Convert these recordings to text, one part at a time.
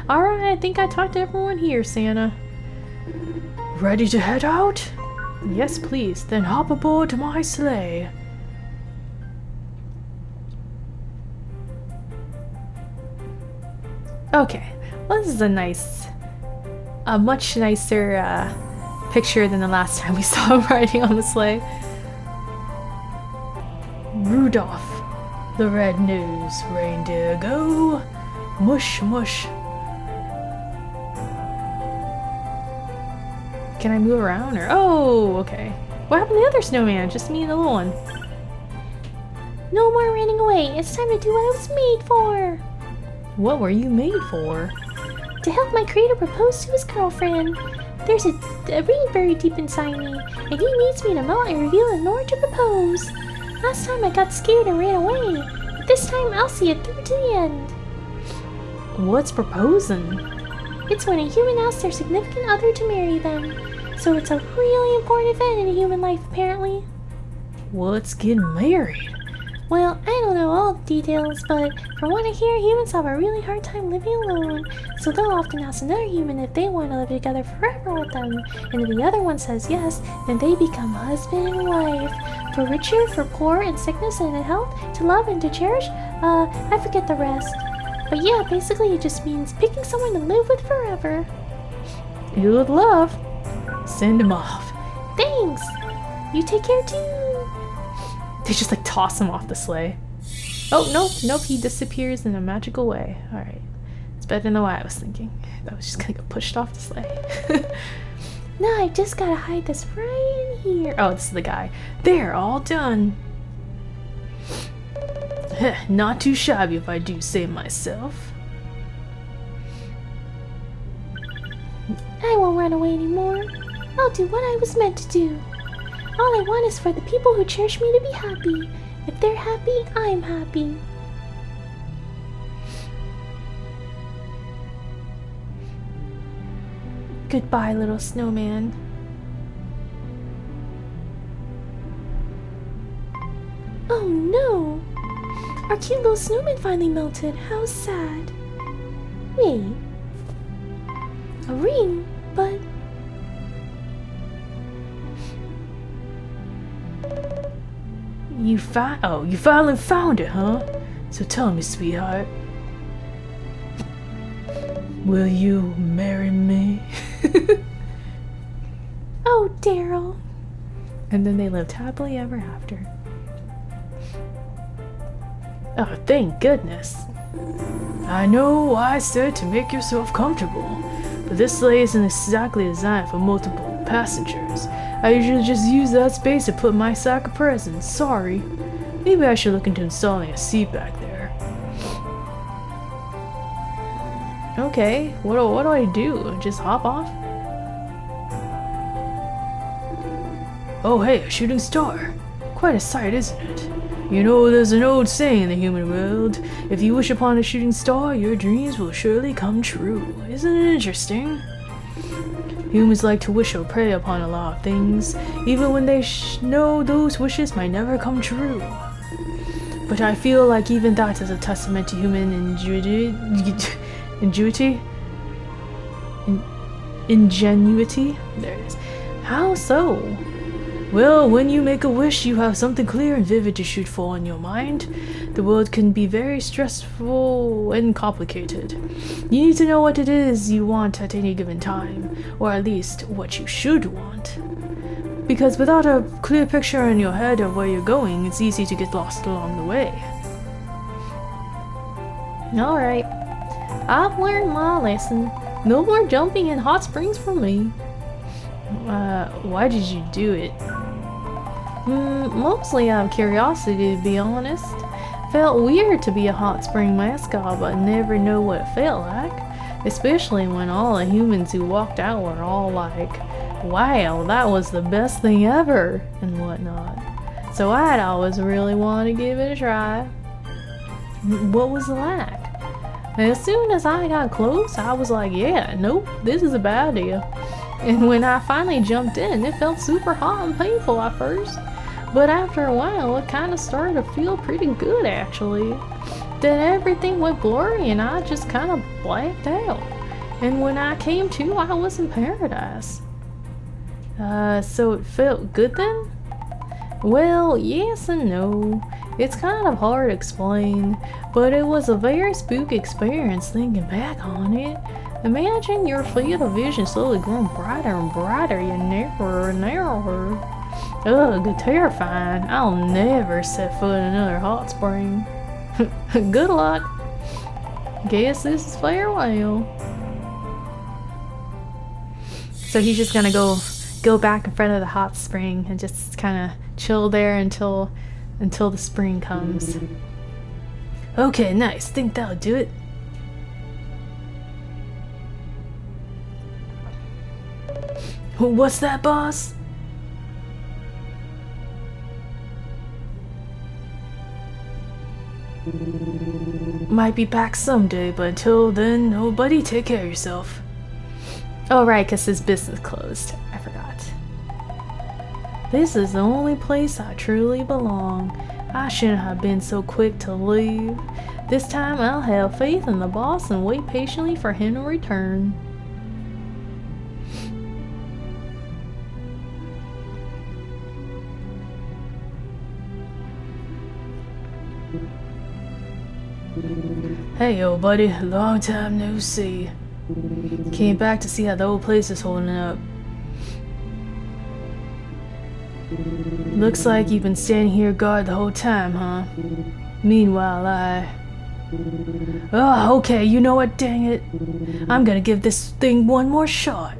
Alright, I think I talked to everyone here, Santa. Ready to head out? Yes, please. Then hop aboard my sleigh. Okay, well, this is a much nicer picture than the last time we saw him riding on the sleigh. Rudolph, the red-nosed reindeer, go mush mush. Can I move around or? Oh, okay. What happened to the other snowman? Just me and the little one. No more running away. It's time to do what I was made for. What were you made for? To help my creator propose to his girlfriend. There's a ring buried deep inside me, and he needs me to melt and reveal it in order to propose. Last time I got scared and ran away, but this time I'll see it through to the end. What's proposing? It's when a human asks their significant other to marry them. So it's a really important event in a human life, apparently. What's getting married? Well, I don't know all the details, but from what I hear, humans have a really hard time living alone. So they'll often ask another human if they want to live together forever with them. And if the other one says yes, then they become husband and wife. For richer, for poor, in sickness and in health, to love and to cherish, I forget the rest. But yeah, basically it just means picking someone to live with forever. You would love. Send him off. Thanks! You take care too! They just like toss him off the sleigh. Oh, nope, he disappears in a magical way. Alright. It's better than what I was thinking. I was just gonna get pushed off the sleigh. No, I just gotta hide this right in here. Oh, this is the guy. They're all done. Not too shabby if I do say myself. I won't run away anymore. I'll do what I was meant to do. All I want is for the people who cherish me to be happy. If they're happy, I'm happy. Goodbye, little snowman. Oh no! Our cute little snowman finally melted. How sad. Wait. A ring? But... You finally found it, huh? So tell me, sweetheart. Will you marry me? Oh, Daryl. And then they lived happily ever after. Oh, thank goodness. I know I said to make yourself comfortable, but this sleigh isn't exactly designed for multiple passengers. I usually just use that space to put my sack of presents. Sorry. Maybe I should look into installing a seat back there. Okay, what do I do? Just hop off? Oh hey, a shooting star. Quite a sight, isn't it? You know, there's an old saying in the human world, if you wish upon a shooting star, your dreams will surely come true. Isn't it interesting? Humans like to wish or pray upon a lot of things, even when they know those wishes might never come true. But I feel like even that is a testament to human ingenuity? There it is. How so? Well, when you make a wish, you have something clear and vivid to shoot for in your mind. The world can be very stressful and complicated. You need to know what it is you want at any given time, or at least what you should want. Because without a clear picture in your head of where you're going, it's easy to get lost along the way. Alright, I've learned my lesson. No more jumping in hot springs for me. Why did you do it? Mostly out of curiosity, to be honest. Felt weird to be a hot spring mascot, but never know what it felt like. Especially when all the humans who walked out were all like, wow, that was the best thing ever, and whatnot. So I'd always really want to give it a try. What was it like? As soon as I got close, I was like, yeah, nope, this is a bad idea. And when I finally jumped in, it felt super hot and painful at first. But after a while, it kind of started to feel pretty good, actually. Then everything went blurry and I just kind of blacked out. And when I came to, I was in paradise. So it felt good then? Well, yes and no. It's kind of hard to explain, but it was a very spooky experience thinking back on it. Imagine your field of vision slowly growing brighter and brighter, you narrower and narrower. Ugh, terrifying. I'll never set foot in another hot spring. Good luck. Guess this is farewell. So he's just gonna go back in front of the hot spring and just kind of chill there until the spring comes. Okay, nice. Think that'll do it. What's that, boss? Might be back someday, but until then, nobody take care of yourself. Oh right, because his business closed. I forgot. This is the only place I truly belong. I shouldn't have been so quick to leave. This time I'll have faith in the boss and wait patiently for him to return. Hey, old buddy, long time no see. Came back to see how the old place is holding up. Looks like you've been standing here guard the whole time, huh? Meanwhile, Oh, okay, you know what, dang it. I'm gonna give this thing one more shot.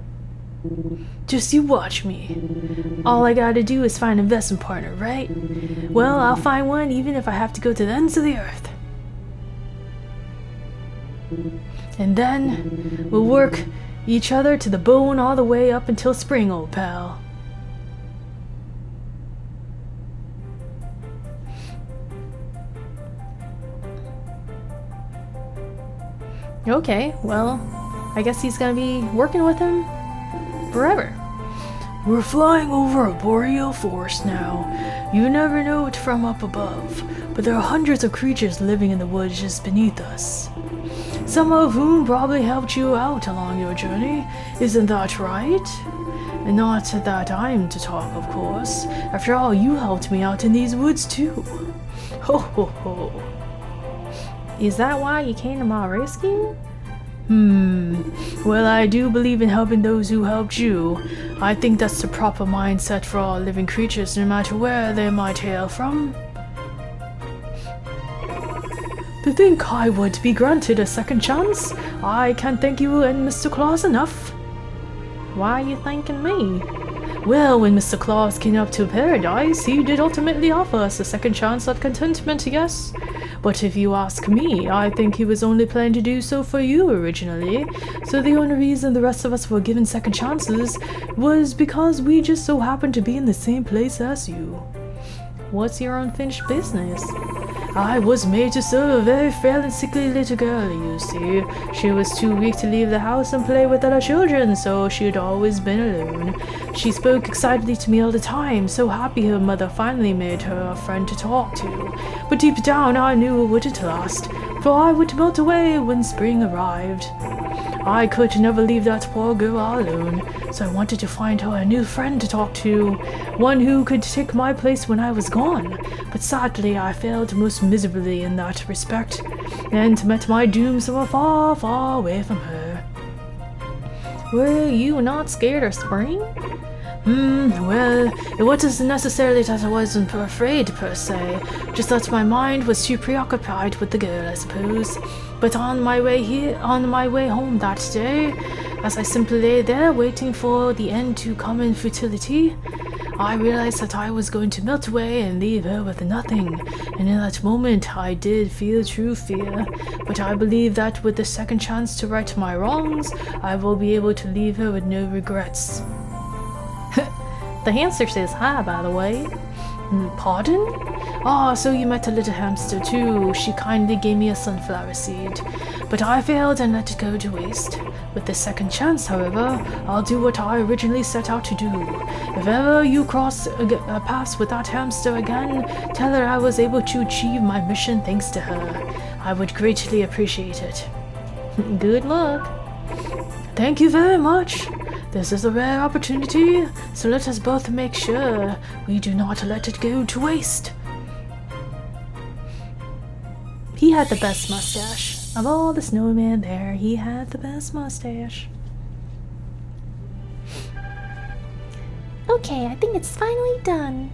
Just you watch me. All I gotta do is find an investment partner, right? Well, I'll find one even if I have to go to the ends of the earth. And then, we'll work each other to the bone all the way up until spring, old pal. Okay, well, I guess he's gonna be working with him forever. We're flying over a boreal forest now. You never know it from up above, but there are hundreds of creatures living in the woods just beneath us. Some of whom probably helped you out along your journey. Isn't that right? And not that I'm to talk, of course. After all, you helped me out in these woods too. Ho ho ho. Is that why you came to my rescue? Well, I do believe in helping those who helped you. I think that's the proper mindset for all living creatures, no matter where they might hail from. To think I would be granted a second chance? I can't thank you and Mr. Claus enough. Why are you thanking me? Well, when Mr. Claus came up to paradise, he did ultimately offer us a second chance at contentment, yes. But if you ask me, I think he was only planning to do so for you originally. So the only reason the rest of us were given second chances was because we just so happened to be in the same place as you. What's your unfinished business? I was made to serve a very frail and sickly little girl, you see. She was too weak to leave the house and play with other children, so she'd always been alone. She spoke excitedly to me all the time, so happy her mother finally made her a friend to talk to. But deep down I knew it wouldn't last, for I would melt away when spring arrived. I could never leave that poor girl alone, so I wanted to find her a new friend to talk to, one who could take my place when I was gone. But sadly, I failed most miserably in that respect, and met my doom somewhere far, far away from her. Were you not scared of spring? Well, it wasn't necessarily that I wasn't afraid per se, just that my mind was too preoccupied with the girl, I suppose. But on my way home that day, as I simply lay there waiting for the end to come in futility, I realized that I was going to melt away and leave her with nothing, and in that moment I did feel true fear. But I believe that with the second chance to right my wrongs, I will be able to leave her with no regrets. The hamster says hi, by the way. Pardon? Ah, so you met a little hamster too. She kindly gave me a sunflower seed, but I failed and let it go to waste. With the second chance, however, I'll do what I originally set out to do. If ever you cross paths with that hamster again, tell her I was able to achieve my mission thanks to her. I would greatly appreciate it. Good luck. thank you very much. This is a rare opportunity, so let us both make sure we do not let it go to waste. He had the best mustache. Of all the snowmen there, he had the best mustache. Okay, I think it's finally done.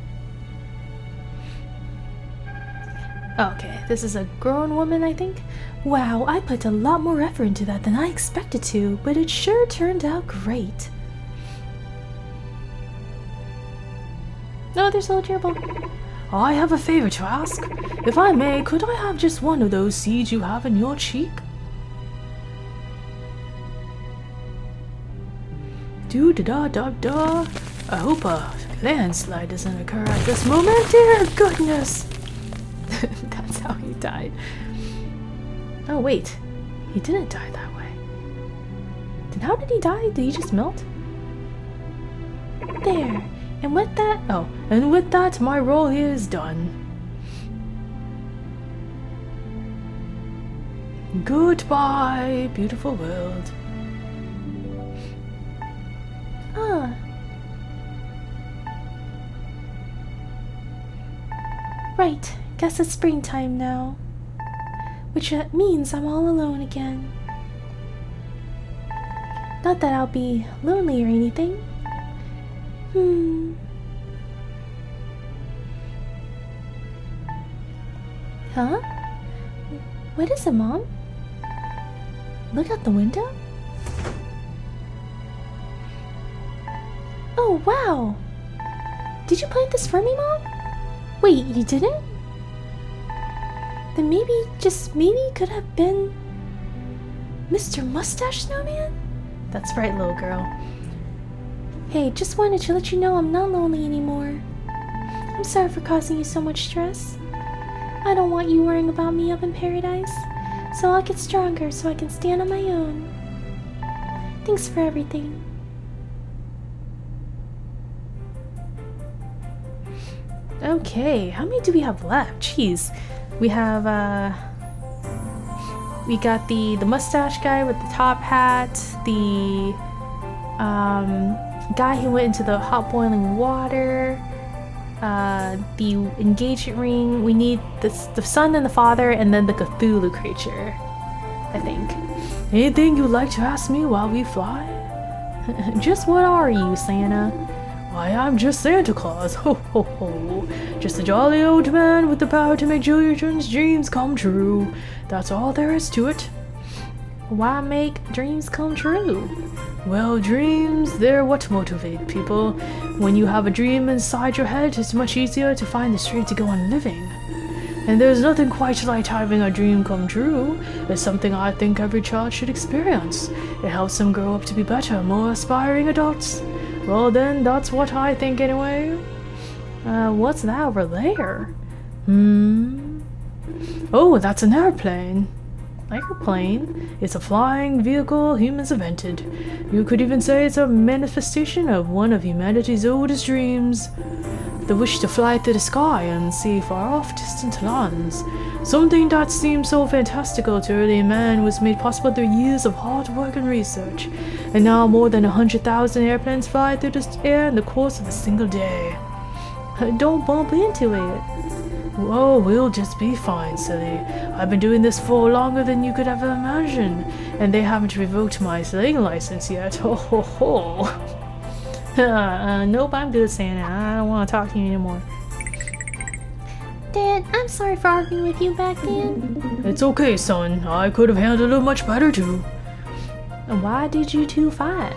Okay, this is a grown woman, I think. Wow, I put a lot more effort into that than I expected to, but it sure turned out great. Oh, there's a little gerbil. I have a favor to ask. If I may, could I have just one of those seeds you have in your cheek? Do-da-da-da-da. I hope a landslide doesn't occur at this moment. Dear goodness! That's how he died. Oh wait, he didn't die that way. Then how did he die? Did he just melt? There, and with that... Oh, and with that, my role here is done. Goodbye, beautiful world. Ah. Right, guess it's springtime now. Which means I'm all alone again. Not that I'll be lonely or anything. Huh? What is it, Mom? Look out the window? Oh, wow! Did you plant this for me, Mom? Wait, you didn't? Then maybe, just maybe, could have been Mr. Moustache Snowman? That's right, little girl. Hey, just wanted to let you know I'm not lonely anymore. I'm sorry for causing you so much stress. I don't want you worrying about me up in paradise, so I'll get stronger so I can stand on my own. Thanks for everything. Okay, how many do we have left? Jeez. We have, we got the mustache guy with the top hat, the, guy who went into the hot boiling water, the engagement ring. We need the son and the father, and then the Cthulhu creature, I think. Anything you'd like to ask me while we fly? Just what are you, Santa? Why, I'm just Santa Claus, ho ho ho. Just a jolly old man with the power to make children's dreams come true. That's all there is to it. Why make dreams come true? Well, dreams, they're what motivate people. When you have a dream inside your head, it's much easier to find the strength to go on living. And there's nothing quite like having a dream come true. It's something I think every child should experience. It helps them grow up to be better, more aspiring adults. Well then, that's what I think anyway. What's that over there? Oh, that's an airplane. Airplane? It's a flying vehicle humans invented. You could even say it's a manifestation of one of humanity's oldest dreams. The wish to fly through the sky and see far-off distant lands. Something that seemed so fantastical to early man was made possible through years of hard work and research. And now more than 100,000 airplanes fly through the air in the course of a single day. Don't bump into it. Oh, we'll just be fine, silly. I've been doing this for longer than you could ever imagine. And they haven't revoked my sleighing license yet. Ho ho ho. Nope, I'm good, Santa. I don't want to talk to you anymore. Dad, I'm sorry for arguing with you back then. It's okay, son. I could have handled it much better, too. Why did you two fight?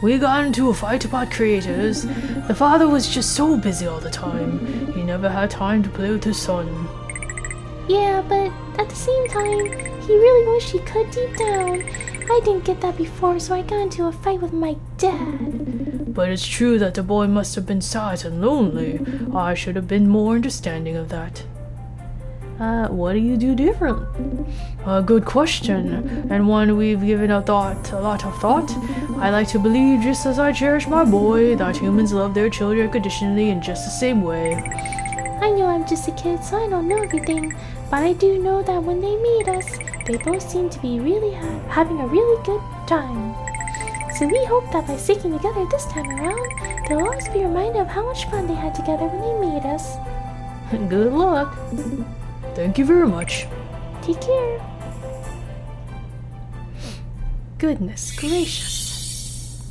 We got into a fight about creators. The father was just so busy all the time. He never had time to play with his son. Yeah, but at the same time, he really wished he could deep down. I didn't get that before, so I got into a fight with my dad. But it's true that the boy must have been sad and lonely. I should have been more understanding of that. What do you do different? A good question, and one we've given a lot of thought. I like to believe, just as I cherish my boy, that humans love their children conditionally in just the same way. I know I'm just a kid, so I don't know everything, but I do know that when they meet us, they both seem to be really having a really good time. So we hope that by sticking together this time around, they'll always be reminded of how much fun they had together when they made us. Good luck. Thank you very much. Take care. Goodness gracious.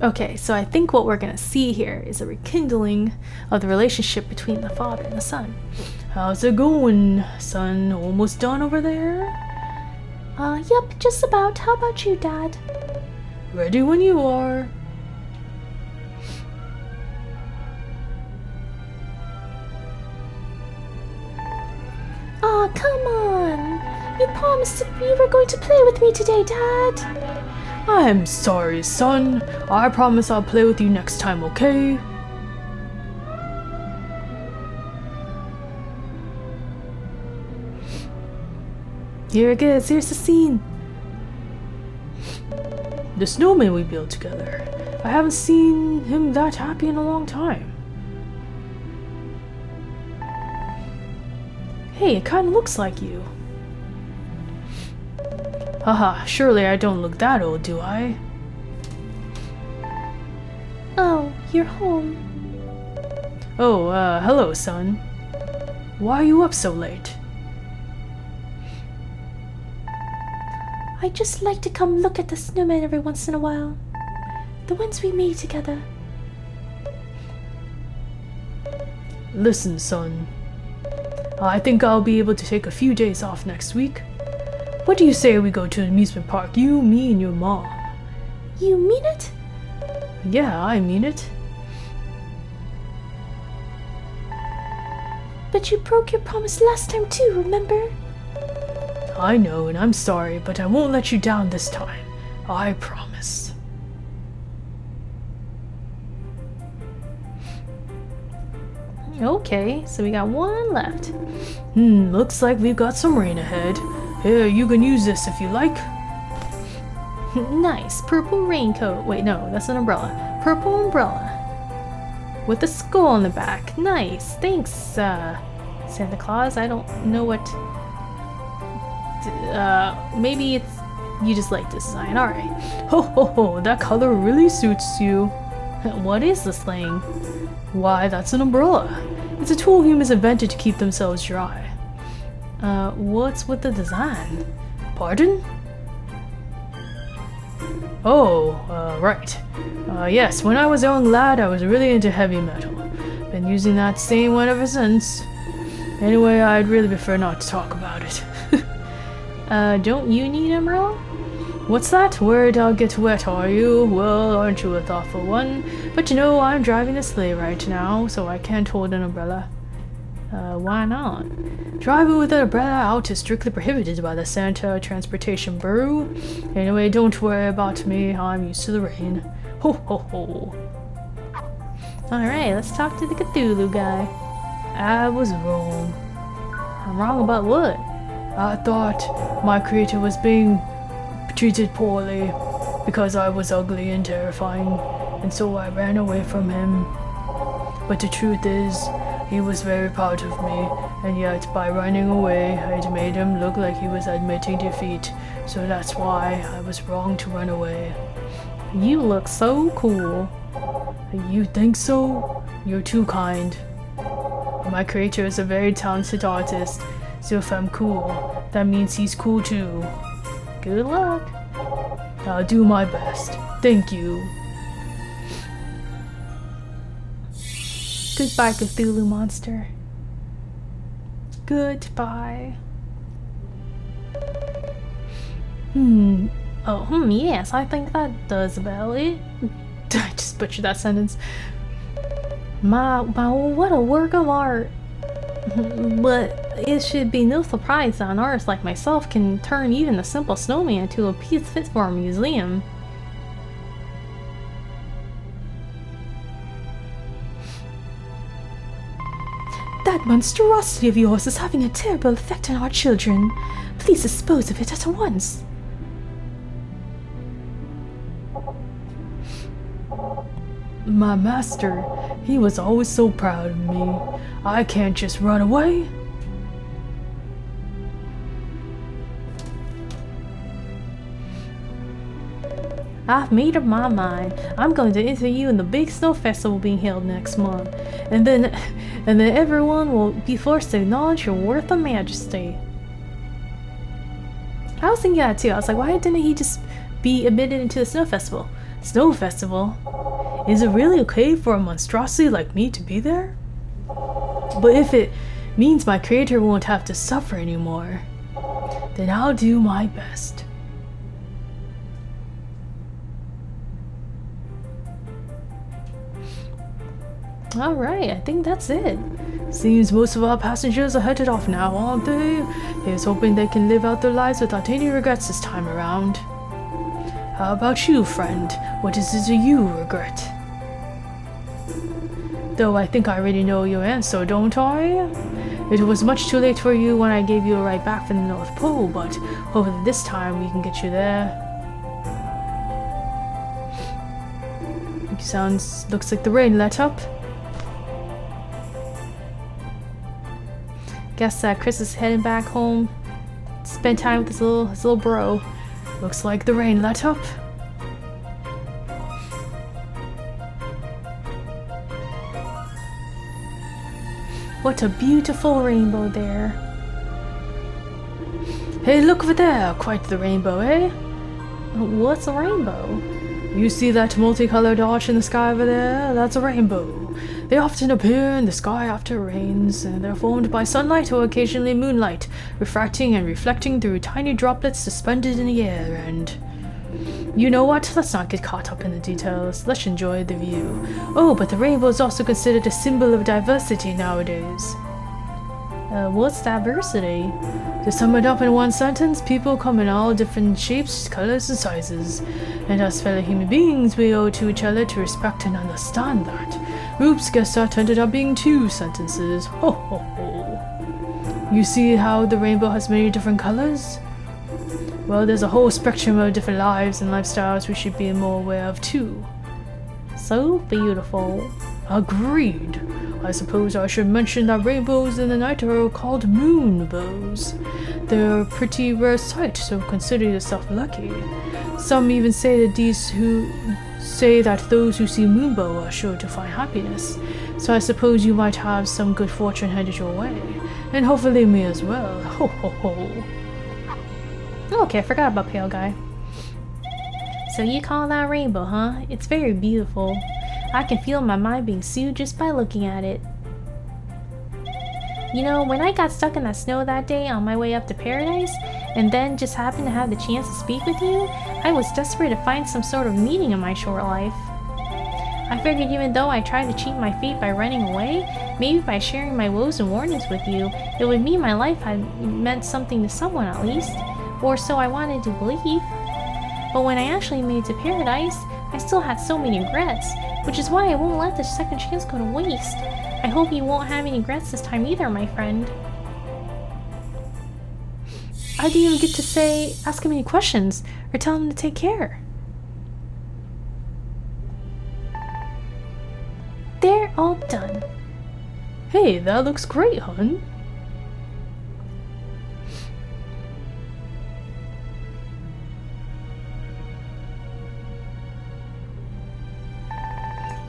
Okay, so I think what we're gonna see here is a rekindling of the relationship between the father and the son. How's it going, son? Almost done over there? Yep, just about. How about you, Dad? Ready when you are. Aw, come on! You promised you were going to play with me today, Dad! I'm sorry, son. I promise I'll play with you next time, okay? Here it is, here's the scene. The snowman we built together. I haven't seen him that happy in a long time. Hey, it kinda looks like you. Haha, surely I don't look that old, do I? Oh, you're home. Oh, hello, son. Why are you up so late? I just like to come look at the snowman every once in a while. The ones we made together. Listen, son. I think I'll be able to take a few days off next week. What do you say we go to an amusement park, you, me, and your mom? You mean it? Yeah, I mean it. But you broke your promise last time too, remember? I know, and I'm sorry, but I won't let you down this time. I promise. Okay, so we got one left. Looks like we've got some rain ahead. Here, you can use this if you like. Nice, purple raincoat. Wait, no, that's an umbrella. Purple umbrella. With a skull on the back. Nice, thanks, Santa Claus. I don't know what... maybe it's... you just like this design, alright. Ho ho ho, that color really suits you. What is this thing? Why, that's an umbrella. It's a tool humans invented to keep themselves dry. What's with the design? Pardon? Oh, right. Yes, when I was a young lad, I was really into heavy metal. Been using that same one ever since. Anyway, I'd really prefer not to talk about it. Don't you need an umbrella? What's that? Worried I'll get wet, are you? Well, aren't you a thoughtful one? But you know, I'm driving a sleigh right now, so I can't hold an umbrella. Why not? Driving with an umbrella out is strictly prohibited by the Santa Transportation Bureau. Anyway, don't worry about me, I'm used to the rain. Ho ho ho. Alright, let's talk to the Cthulhu guy. I was wrong. I'm wrong about what? I thought my creator was being treated poorly because I was ugly and terrifying, and so I ran away from him. But the truth is, he was very proud of me, and yet by running away, it made him look like he was admitting defeat, so that's why I was wrong to run away. You look so cool. You think so? You're too kind. My creator is a very talented artist, so if I'm cool, that means he's cool too. Good luck. I'll do my best. Thank you. Goodbye, Cthulhu monster. Goodbye. Yes, I think that does about it. I just butchered that sentence. My, what a work of art. But it should be no surprise that an artist like myself can turn even a simple snowman into a piece fit for a museum. That monstrosity of yours is having a terrible effect on our children. Please dispose of it at once. My master, he was always so proud of me. I can't just run away. I've made up my mind. I'm going to enter you in the big snow festival being held next month. And then everyone will be forced to acknowledge your worth and majesty. I was thinking that too. I was like, why didn't he just be admitted into the snow festival? Snow festival? Is it really okay for a monstrosity like me to be there? But if it means my creator won't have to suffer anymore, then I'll do my best. Alright, I think that's it. Seems most of our passengers are headed off now, aren't they? Here's hoping they can live out their lives without any regrets this time around. How about you, friend? What is it you regret? Though I think I already know your answer, don't I? It was much too late for you when I gave you a ride back from the North Pole, but hopefully this time we can get you there. Looks like the rain let up. Guess Chris is heading back home to spend time with his little bro. Looks like the rain let up. What a beautiful rainbow there. Hey, look over there! Quite the rainbow, eh? What's a rainbow? You see that multicolored arch in the sky over there? That's a rainbow. They often appear in the sky after it rains, and they're formed by sunlight or occasionally moonlight, refracting and reflecting through tiny droplets suspended in the air, and... You know what? Let's not get caught up in the details. Let's enjoy the view. Oh, but the rainbow is also considered a symbol of diversity nowadays. What's diversity? To sum it up in one sentence, people come in all different shapes, colors, and sizes. And as fellow human beings, we owe to each other to respect and understand that. Oops, guess that ended up being 2 sentences. Ho ho ho. You see how the rainbow has many different colors? Well, there's a whole spectrum of different lives and lifestyles we should be more aware of too. So beautiful. Agreed. I suppose I should mention that rainbows in the night are called moonbows. They're a pretty rare sight, so consider yourself lucky. Some even say that those who see moonbow are sure to find happiness. So I suppose you might have some good fortune headed your way, and hopefully me as well. Ho ho ho. Okay, I forgot about Pale Guy. So you call that rainbow, huh? It's very beautiful. I can feel my mind being soothed just by looking at it. You know, when I got stuck in that snow that day on my way up to paradise, and then just happened to have the chance to speak with you, I was desperate to find some sort of meaning in my short life. I figured even though I tried to cheat my fate by running away, maybe by sharing my woes and warnings with you, it would mean my life had meant something to someone at least. Or so I wanted to believe. But when I actually made it to paradise, I still had so many regrets, which is why I won't let the second chance go to waste. I hope you won't have any regrets this time either, my friend. I didn't even get to ask him any questions, or tell him to take care. They're all done. Hey, that looks great, hun.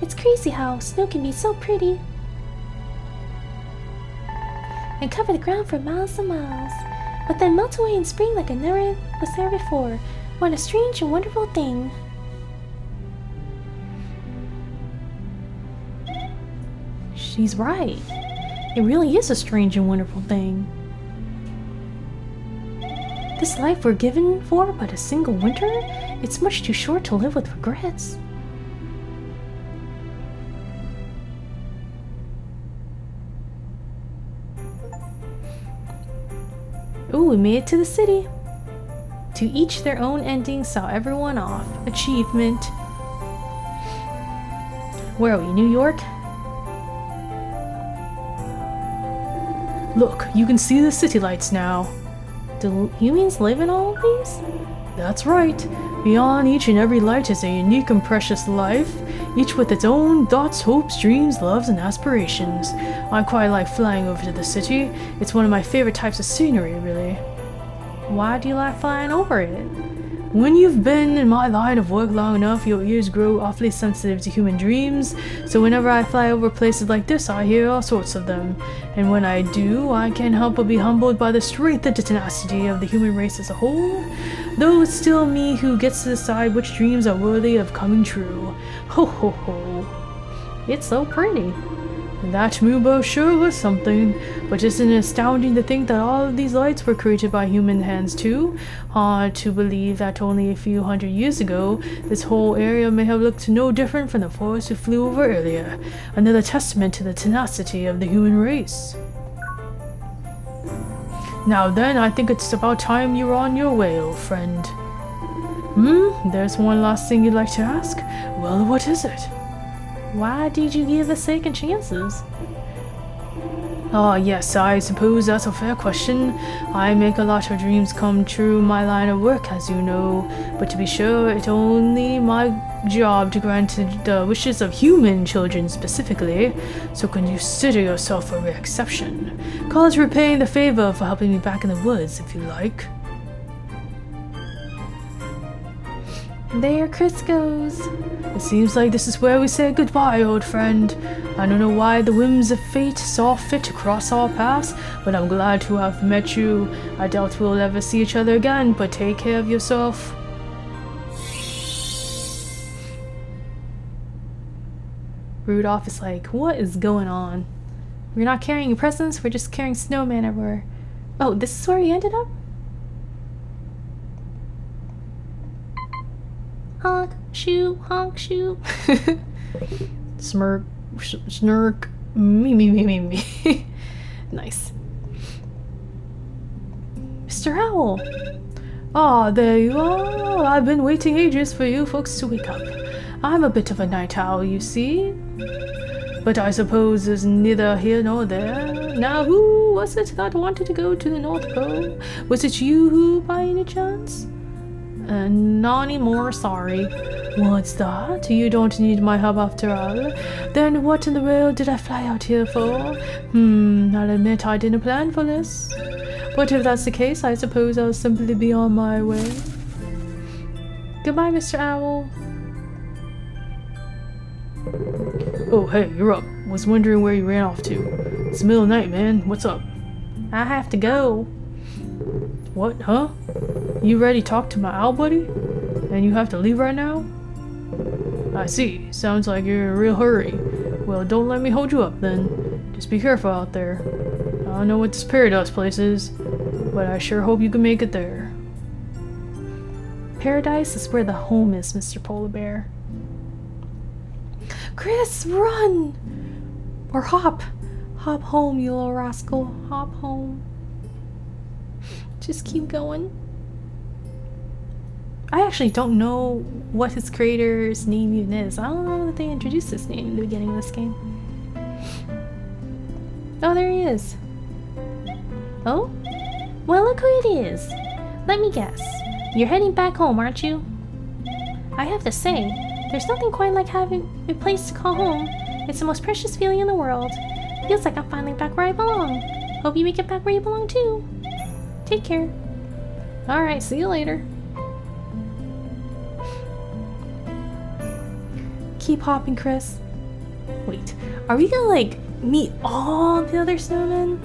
It's crazy how snow can be so pretty and cover the ground for miles and miles, but then melt away in spring like it never was there before. What a strange and wonderful thing. She's right. It really is a strange and wonderful thing. This life we're given for but a single winter, it's much too short to live with regrets. Ooh, we made it to the city. To each their own ending saw everyone off. Achievement. Where are we, New York? Look, you can see the city lights now. Do humans live in all of these? That's right. Beyond each and every light is a unique and precious life, each with its own thoughts, hopes, dreams, loves, and aspirations. I quite like flying over to the city. It's one of my favorite types of scenery, really. Why do you like flying over it? When you've been in my line of work long enough, your ears grow awfully sensitive to human dreams, so whenever I fly over places like this, I hear all sorts of them. And when I do, I can't help but be humbled by the strength and tenacity of the human race as a whole, though it's still me who gets to decide which dreams are worthy of coming true. Ho ho ho. It's so pretty. That Mubo sure was something, but isn't it astounding to think that all of these lights were created by human hands too? Hard to believe that only a few hundred years ago, this whole area may have looked no different from the forest we flew over earlier. Another testament to the tenacity of the human race. Now then, I think it's about time you were on your way, old friend. There's one last thing you'd like to ask? Well, what is it? Why did you give us second chances? Ah, yes, I suppose that's a fair question. I make a lot of dreams come true in my line of work, as you know, but to be sure, it's only my job to grant the wishes of human children specifically, so consider yourself a rare exception. Call it repaying the favor for helping me back in the woods, if you like. There Chris goes. It seems like this is where we say goodbye, old friend. I don't know why the whims of fate saw fit to cross our paths, but I'm glad to have met you. I doubt we'll ever see each other again, but take care of yourself. Rudolph is like, what is going on? We're not carrying presents, we're just carrying snowman everywhere. Oh, this is where he ended up? Honk, shoot, honk, shoot. Smirk, snirk, me. Nice. Mr. Owl! Ah, there you are. I've been waiting ages for you folks to wake up. I'm a bit of a night owl, you see. But I suppose there's neither here nor there. Now, who was it that wanted to go to the North Pole? Was it you who, by any chance? Not anymore, sorry. What's that? You don't need my help after all. Then what in the world did I fly out here for? I'll admit I didn't plan for this. But if that's the case, I suppose I'll simply be on my way. Goodbye, Mr. Owl. Oh, hey, you're up. Was wondering where you ran off to. It's the middle of the night, man. What's up? I have to go. What, huh? You already talked to my owl buddy? And you have to leave right now? I see. Sounds like you're in a real hurry. Well, don't let me hold you up then. Just be careful out there. I don't know what this paradise place is, but I sure hope you can make it there. Paradise is where the home is, Mr. Polar Bear. Chris, run! Or hop. Hop home, you little rascal. Hop home. Just keep going. I actually don't know what his creator's name even is. I don't know that they introduced his name in the beginning of this game. Oh, there he is. Oh? Well, look who it is. Let me guess. You're heading back home, aren't you? I have to say, there's nothing quite like having a place to call home. It's the most precious feeling in the world. Feels like I'm finally back where I belong. Hope you make it back where you belong too. Take care. Alright, see you later. Keep hopping, Chris. Wait, are we gonna like meet all the other snowmen?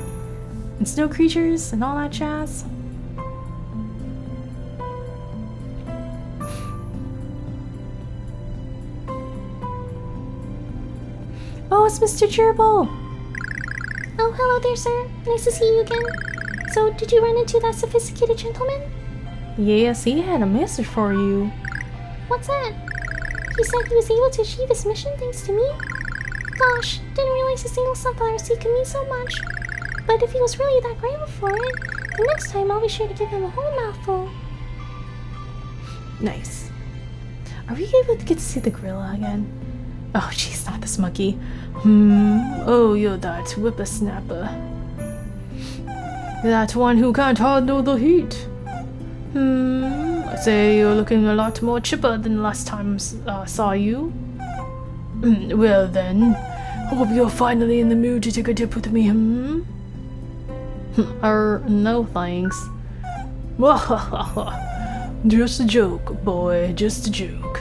And snow creatures and all that jazz? Oh, it's Mr. Gerbil! Oh, hello there, sir. Nice to see you again. So, did you run into that sophisticated gentleman? Yes, he had a message for you. What's that? He said he was able to achieve his mission thanks to me? Gosh, didn't realize a single sunflower seed could mean so much. But if he was really that grateful for it, the next time I'll be sure to give him a whole mouthful. Nice. Are we able to get to see the gorilla again? Oh, jeez, not this monkey. Oh, you're that whippersnapper. That one who can't handle the heat. I say you're looking a lot more chipper than the last time I saw you. Well then, hope you're finally in the mood to take a dip with me, No thanks. Just a joke, boy, just a joke.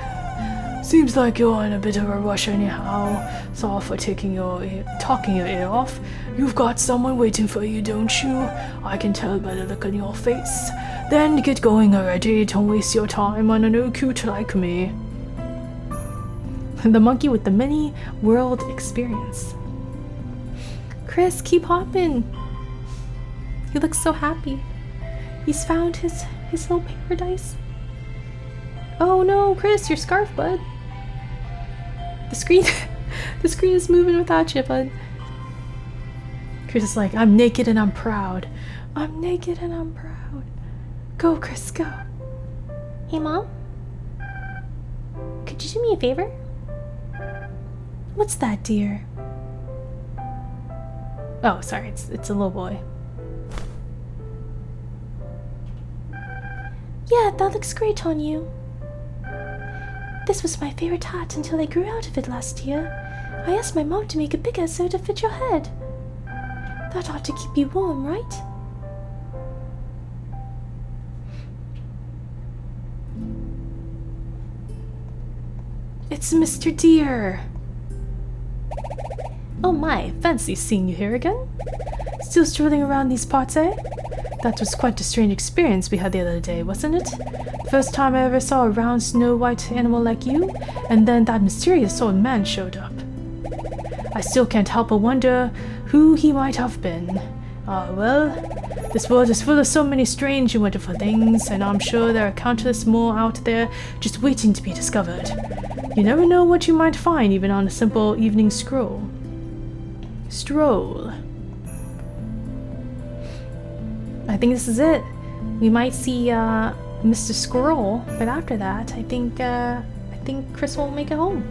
Seems like you're in a bit of a rush anyhow. Sorry for talking your ear off. You've got someone waiting for you, don't you? I can tell by the look on your face. Then get going already. Don't waste your time on a no cute like me. The monkey with the many world experience. Chris, keep hopping. He looks so happy. He's found his little paradise. Oh no, Chris, your scarf, bud. The screen is moving without you, bud. Chris is like, I'm naked and I'm proud. I'm naked and I'm proud. Go, Chris, go. Hey, Mom? Could you do me a favor? What's that, dear? Oh, sorry, it's a little boy. Yeah, that looks great on you. This was my favorite hat until I grew out of it last year. I asked my mom to make it bigger so it'd fit your head. That ought to keep you warm, right? It's Mr. Deer. Oh my, fancy seeing you here again. Still strolling around these parts, eh? That was quite a strange experience we had the other day, wasn't it? First time I ever saw a round snow-white animal like you, and then that mysterious old man showed up. I still can't help but wonder who he might have been. Ah, well, this world is full of so many strange and wonderful things, and I'm sure there are countless more out there just waiting to be discovered. You never know what you might find even on a simple evening stroll. I think this is it. We might see Mr. Squirrel, but after that, I think Chris won't make it home.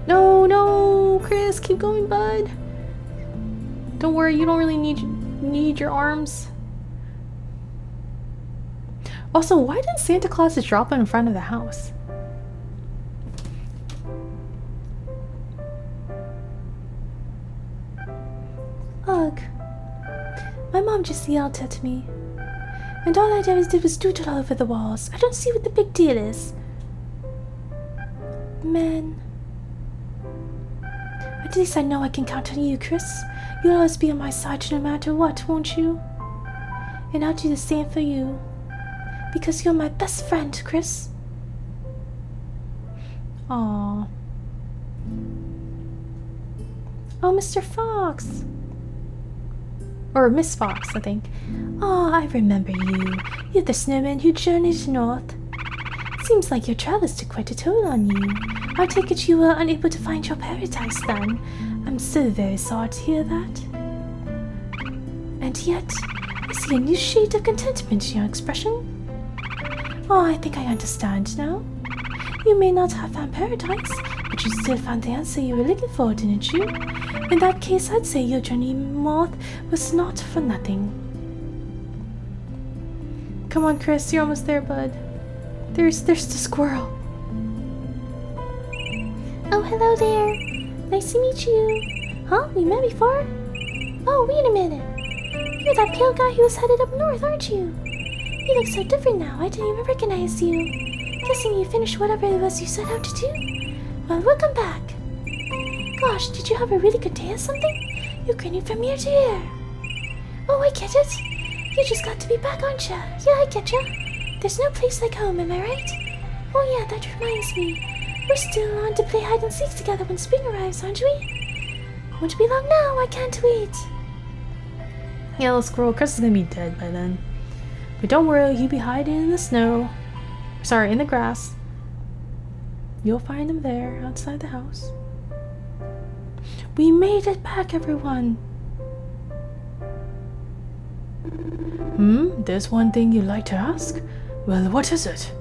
No, Chris, keep going, bud. Don't worry, you don't really need your arms. Also, why didn't Santa Claus just drop it in front of the house? Ugh. My mom just yelled at me. And all I did was doodle all over the walls. I don't see what the big deal is. Man. At least I know I can count on you, Chris. You'll always be on my side no matter what, won't you? And I'll do the same for you. Because you're my best friend, Chris. Aww. Oh, Mr. Fox. Or Miss Fox, I think. Oh, I remember you. You're the snowman who journeyed north. Seems like your travels took quite a toll on you. I take it you were unable to find your paradise then. I'm so very sorry to hear that. And yet, I see a new shade of contentment in your expression. Oh, I think I understand now. You may not have found paradise, but you still found the answer you were looking for, didn't you? In that case, I'd say your journey north was not for nothing. Come on, Chris, you're almost there, bud. There's the squirrel. Oh, hello there. Nice to meet you. Huh? We met before? Oh, wait a minute. You're that pale guy who was headed up north, aren't you? You look so different now, I didn't even recognize you. Guessing you finished whatever it was you set out to do? Well, welcome back. Gosh, did you have a really good day or something? You're grinning from ear to ear. Oh, I get it. You just got to be back, aren't ya? Yeah, I get ya. There's no place like home, am I right? Oh yeah, that reminds me. We're still on to play hide and seek together when spring arrives, aren't we? Won't be long now, I can't wait. Yeah, little squirrel, Chris is gonna be dead by then. But don't worry, he'll be hiding in the snow. Sorry, in the grass. You'll find him there, outside the house. We made it back, everyone. There's one thing you'd like to ask? Well, what is it?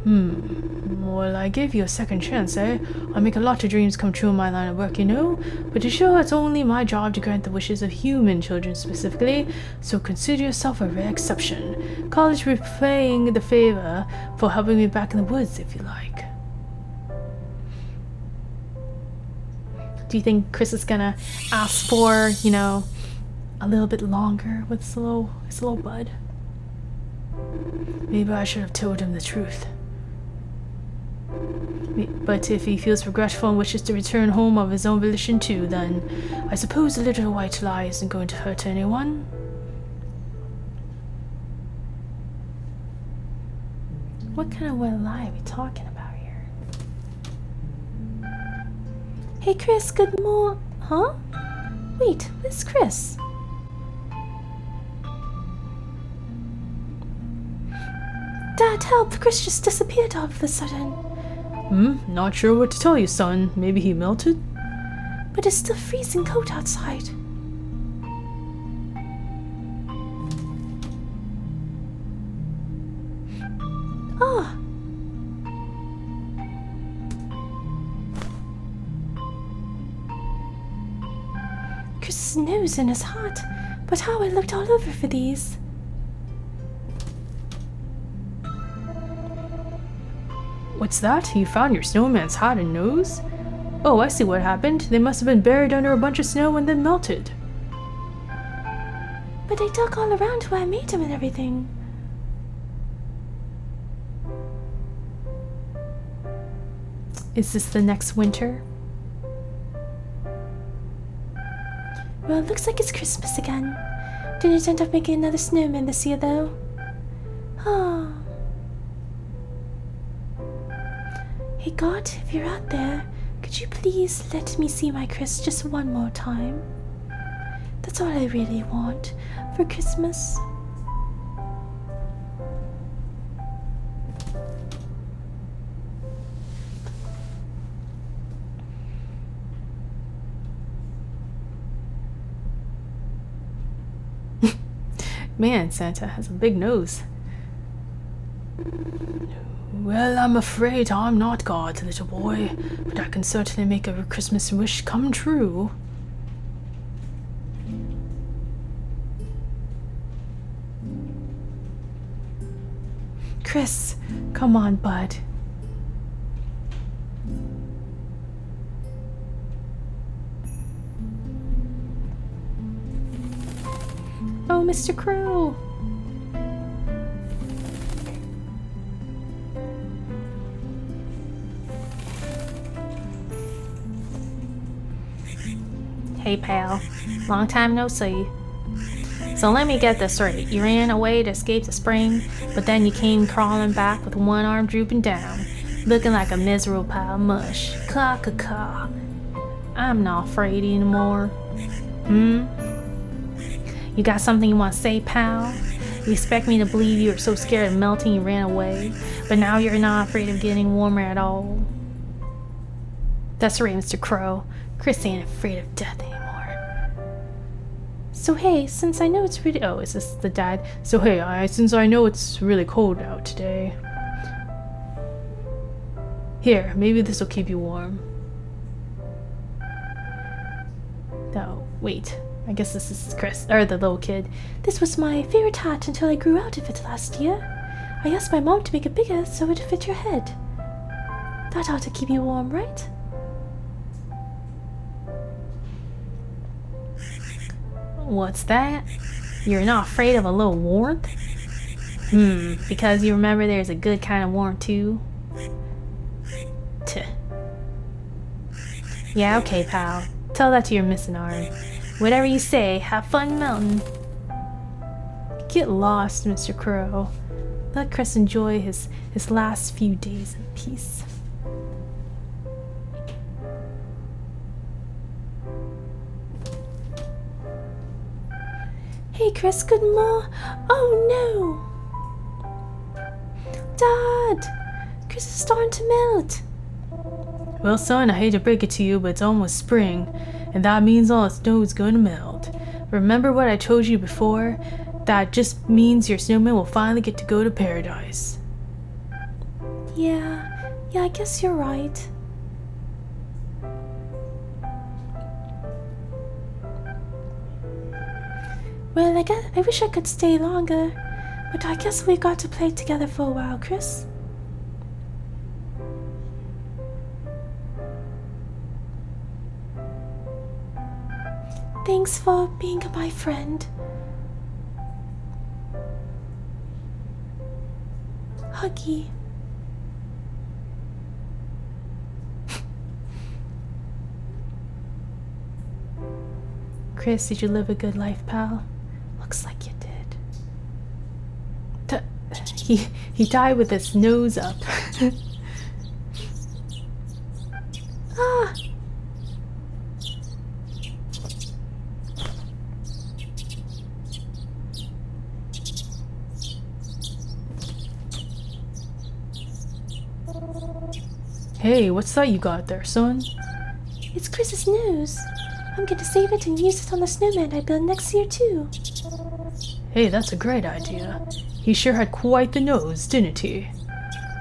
Well, I gave you a second chance, eh? I make a lot of dreams come true in my line of work, you know? But to show it's only my job to grant the wishes of human children specifically, so consider yourself a rare exception. College repaying the favor for helping me back in the woods, if you like. Do you think Chris is gonna ask for, a little bit longer with his little bud? Maybe I should have told him the truth. But if he feels regretful and wishes to return home of his own volition too, then I suppose a little white lie isn't going to hurt anyone. What kind of white lie are we talking about here? Hey Chris, good morning. Huh? Wait, where's Chris? Dad, help! Chris just disappeared all of a sudden. Not sure what to tell you, son. Maybe he melted? But it's still freezing cold outside. Oh! Chris's nose and his heart. But how I looked all over for these. What's that? You found your snowman's hat and nose? Oh, I see what happened. They must have been buried under a bunch of snow and then melted. But I dug all around where I made them and everything. Is this the next winter? Well, it looks like it's Christmas again. Didn't end up making another snowman this year, though. Oh. Hey God, if you're out there, could you please let me see my Chris just one more time? That's all I really want for Christmas. Man, Santa has a big nose. Well, I'm afraid I'm not God, little boy, but I can certainly make a Christmas wish come true. Chris, come on, bud. Oh, Mr. Crow. Hey, pal. Long time no see. So let me get this straight. You ran away to escape the spring, but then you came crawling back with one arm drooping down, looking like a miserable pile of mush. Caw-caw-caw. I'm not afraid anymore. You got something you want to say, pal? You expect me to believe you were so scared of melting you ran away, but now you're not afraid of getting warmer at all? That's right, Mr. Crow. Chris ain't afraid of death anymore. So hey, since I know it's really— oh, is this the dad? So hey, since I know it's really cold out today, here, maybe this will keep you warm. No, wait. I guess this is Chris, or the little kid. This was my favorite hat until I grew out of it last year. I asked my mom to make it bigger so it would fit your head. That ought to keep you warm, right? What's that? You're not afraid of a little warmth? Because you remember there's a good kind of warmth too? Tuh. Yeah, okay, pal. Tell that to your missing arm. Whatever you say, have fun melting. Get lost, Mr. Crow. Let Chris enjoy his last few days in peace. Hey Chris, good morning. Oh no! Dad! Chris is starting to melt. Well, son, I hate to break it to you, but it's almost spring, and that means all the snow is going to melt. Remember what I told you before? That just means your snowman will finally get to go to paradise. Yeah, I guess you're right. Well, I wish I could stay longer, but I guess we've got to play together for a while, Chris. Thanks for being my friend. Huggy. Chris, did you live a good life, pal? Looks like you did. He died with his nose up. Ah! Hey, what's that you got there, son? It's Chris's nose. I'm gonna save it and use it on the snowman I build next year too. Hey, that's a great idea. He sure had quite the nose, didn't he?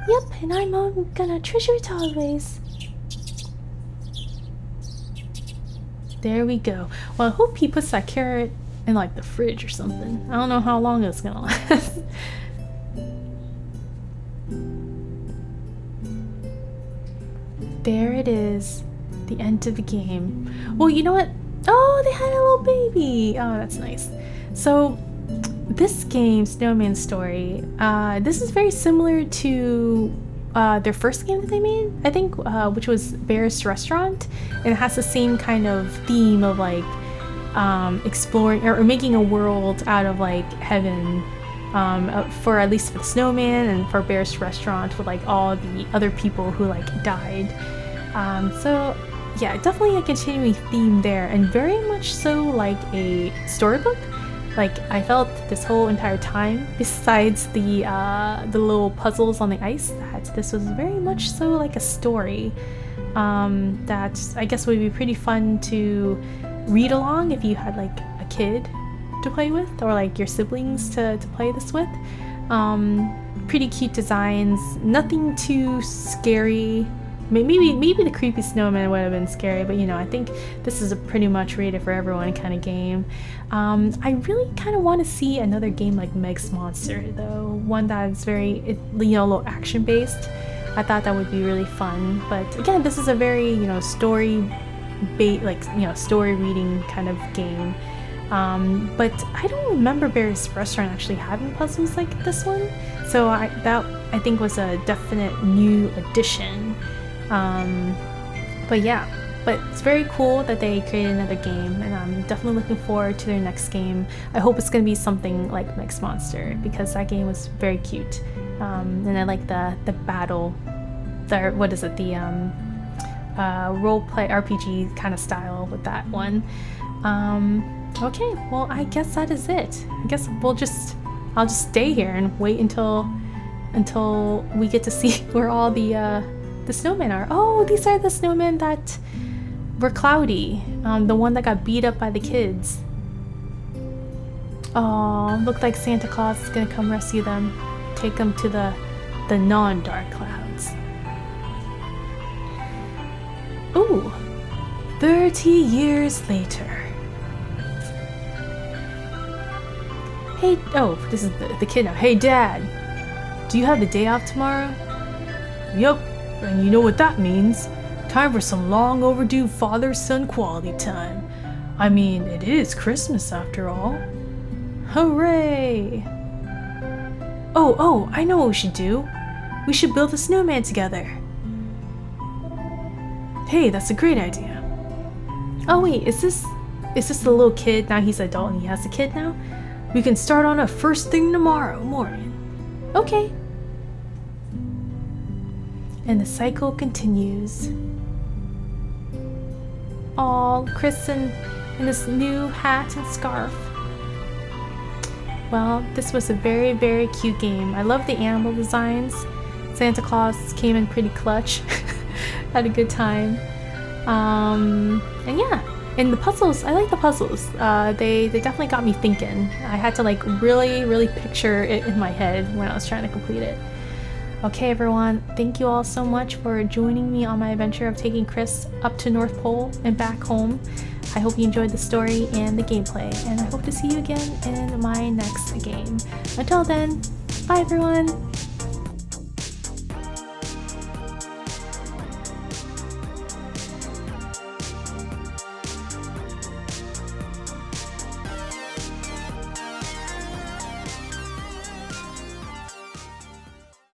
Yep, and I'm gonna treasure it always. There we go. Well, I hope he puts that carrot in like the fridge or something. I don't know how long it's gonna last. There it is. The end of the game. Well, you know what? Oh, they had a little baby. Oh, that's nice. So this game, Snowman Story, this is very similar to their first game that they made, I think, which was Bear's Restaurant. And it has the same kind of theme of like exploring or making a world out of like heaven, for at least for the snowman, and for Bear's Restaurant with like all the other people who like died. So yeah, definitely a continuing theme there, and very much so like a storybook. Like I felt this whole entire time, besides the little puzzles on the ice, that this was very much so like a story that I guess would be pretty fun to read along if you had like a kid to play with, or like your siblings to play this with. Pretty cute designs, nothing too scary. Maybe the creepy snowman would have been scary, but you know, I think this is a pretty much rated for everyone kind of game. I really kind of want to see another game like Meg's Monster though, one that is very, a little action based. I thought that would be really fun, but again, this is a very, story story reading kind of game. But I don't remember Bear's Restaurant actually having puzzles like this one, so that I think was a definite new addition. But yeah, but it's very cool that they created another game, and I'm definitely looking forward to their next game. I hope it's gonna be something like Meg's Monster, because that game was very cute, and I like the battle, the role play RPG kind of style with that one. Okay, well, I guess that is it. I guess I'll just stay here and wait until we get to see where all the snowmen are. Oh, these are the snowmen that were cloudy. The one that got beat up by the kids. Oh, looked like Santa Claus is gonna come rescue them, take them to the non-dark clouds. Ooh, 30 years later. Hey, oh, this is the kid now. Hey, Dad, do you have the day off tomorrow? Yup, and you know what that means. Time for some long overdue father-son quality time. I mean, it is Christmas after all. Hooray! Oh, I know what we should do. We should build a snowman together. Hey, that's a great idea. Oh wait, is this the little kid? Now he's an adult and he has a kid now? We can start on it first thing tomorrow morning. Okay. And the cycle continues. Aw, Chris in this new hat and scarf. Well, this was a very, very cute game. I love the animal designs. Santa Claus came in pretty clutch. Had a good time. And yeah. And the puzzles, I like the puzzles. They definitely got me thinking. I had to like really, really picture it in my head when I was trying to complete it. Okay, everyone, thank you all so much for joining me on my adventure of taking Chris up to North Pole and back home. I hope you enjoyed the story and the gameplay, and I hope to see you again in my next game. Until then, bye everyone!